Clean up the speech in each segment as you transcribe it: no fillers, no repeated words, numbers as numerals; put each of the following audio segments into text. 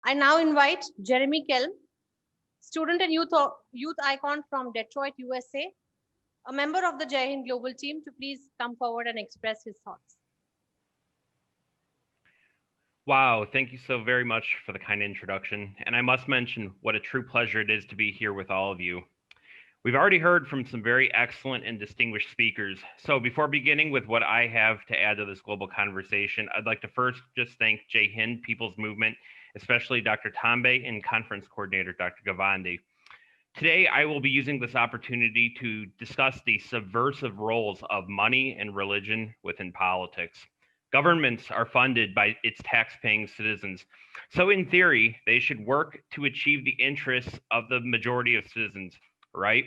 I now invite Jeremy Kelm, student and youth icon from Detroit, USA, a member of the Jaihind global team, to please come forward and express his thoughts. Wow, thank you so very much for the kind introduction. And I must mention what a true pleasure it is to be here with all of you. We've already heard from some very excellent and distinguished speakers. So before beginning with what I have to add to this global conversation, I'd like to first just thank Jaihind People's Movement, especially Dr. Tambe and Conference Coordinator Dr. Gavandi. Today, I will be using this opportunity to discuss the subversive roles of money and religion within politics. Governments are funded by its tax-paying citizens. So in theory, they should work to achieve the interests of the majority of citizens, right?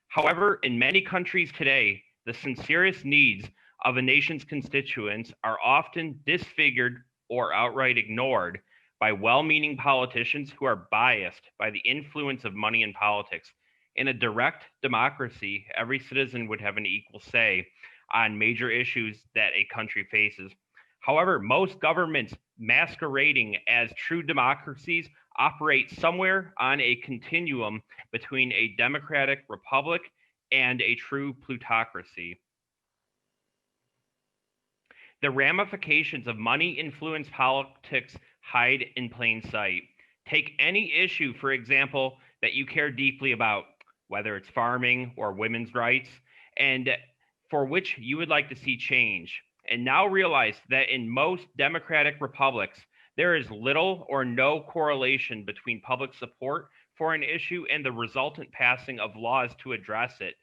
However, in many countries today, the sincerest needs of a nation's constituents are often disfigured or outright ignored by well-meaning politicians who are biased by the influence of money in politics. In a direct democracy, every citizen would have an equal say on major issues that a country faces. However, most governments masquerading as true democracies operate somewhere on a continuum between a democratic republic and a true plutocracy. The ramifications of money influenced politics hide in plain sight. Take any issue, for example, that you care deeply about, whether it's farming or women's rights, and for which you would like to see change. And now realize that in most democratic republics, there is little or no correlation between public support for an issue and the resultant passing of laws to address it.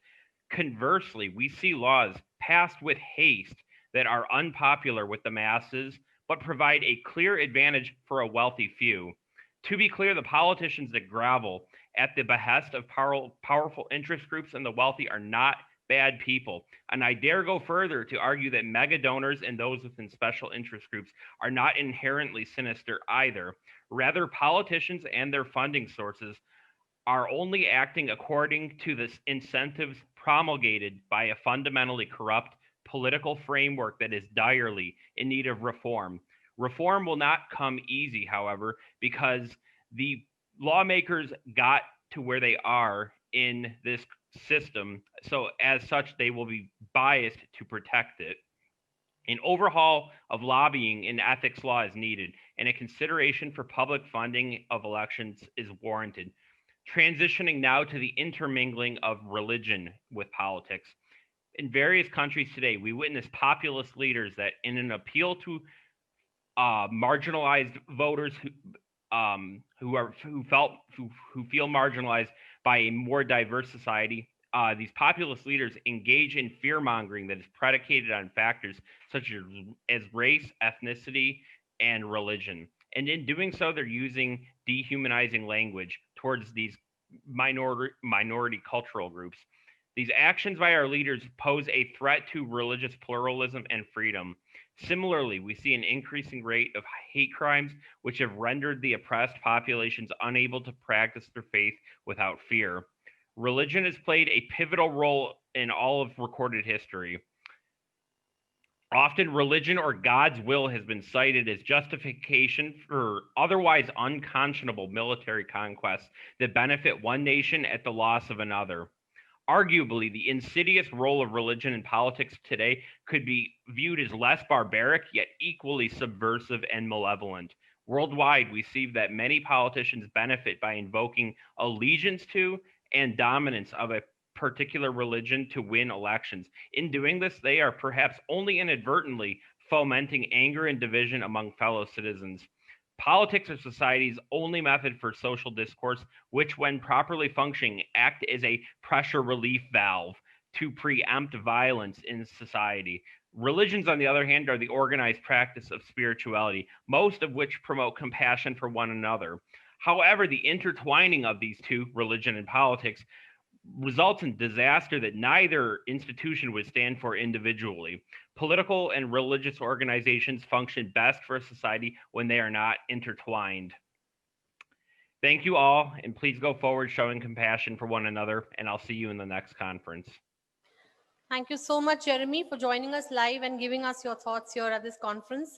Conversely, we see laws passed with haste that are unpopular with the masses, but provide a clear advantage for a wealthy few. To be clear, the politicians that grovel at the behest of powerful interest groups and the wealthy are not bad people. And I dare go further to argue that mega donors and those within special interest groups are not inherently sinister either. Rather, politicians and their funding sources are only acting according to the incentives promulgated by a fundamentally corrupt political framework that is direly in need of reform. Reform will not come easy, however, because the lawmakers got to where they are in this system. So, as such, they will be biased to protect it. An overhaul of lobbying and ethics law is needed, and a consideration for public funding of elections is warranted. Transitioning now to the intermingling of religion with politics. In various countries today, we witness populist leaders that, in an appeal to marginalized voters who feel marginalized by a more diverse society, these populist leaders engage in fear mongering that is predicated on factors such as race, ethnicity, and religion. And in doing so, they're using dehumanizing language towards these minority cultural groups. These actions by our leaders pose a threat to religious pluralism and freedom. Similarly, we see an increasing rate of hate crimes, which have rendered the oppressed populations unable to practice their faith without fear. Religion has played a pivotal role in all of recorded history. Often, religion or God's will has been cited as justification for otherwise unconscionable military conquests that benefit one nation at the loss of another. Arguably, the insidious role of religion in politics today could be viewed as less barbaric, yet equally subversive and malevolent. Worldwide, we see that many politicians benefit by invoking allegiance to and dominance of a particular religion to win elections. In doing this, they are perhaps only inadvertently fomenting anger and division among fellow citizens. Politics are society's only method for social discourse, which, when properly functioning, act as a pressure relief valve to preempt violence in society. Religions, on the other hand, are the organized practice of spirituality, most of which promote compassion for one another. However, the intertwining of these two, religion and politics, results in disaster that neither institution would stand for individually. Political and religious organizations function best for a society when they are not intertwined. Thank you all, and please go forward showing compassion for one another, and I'll see you in the next conference. Thank you so much, Jeremy, for joining us live and giving us your thoughts here at this conference.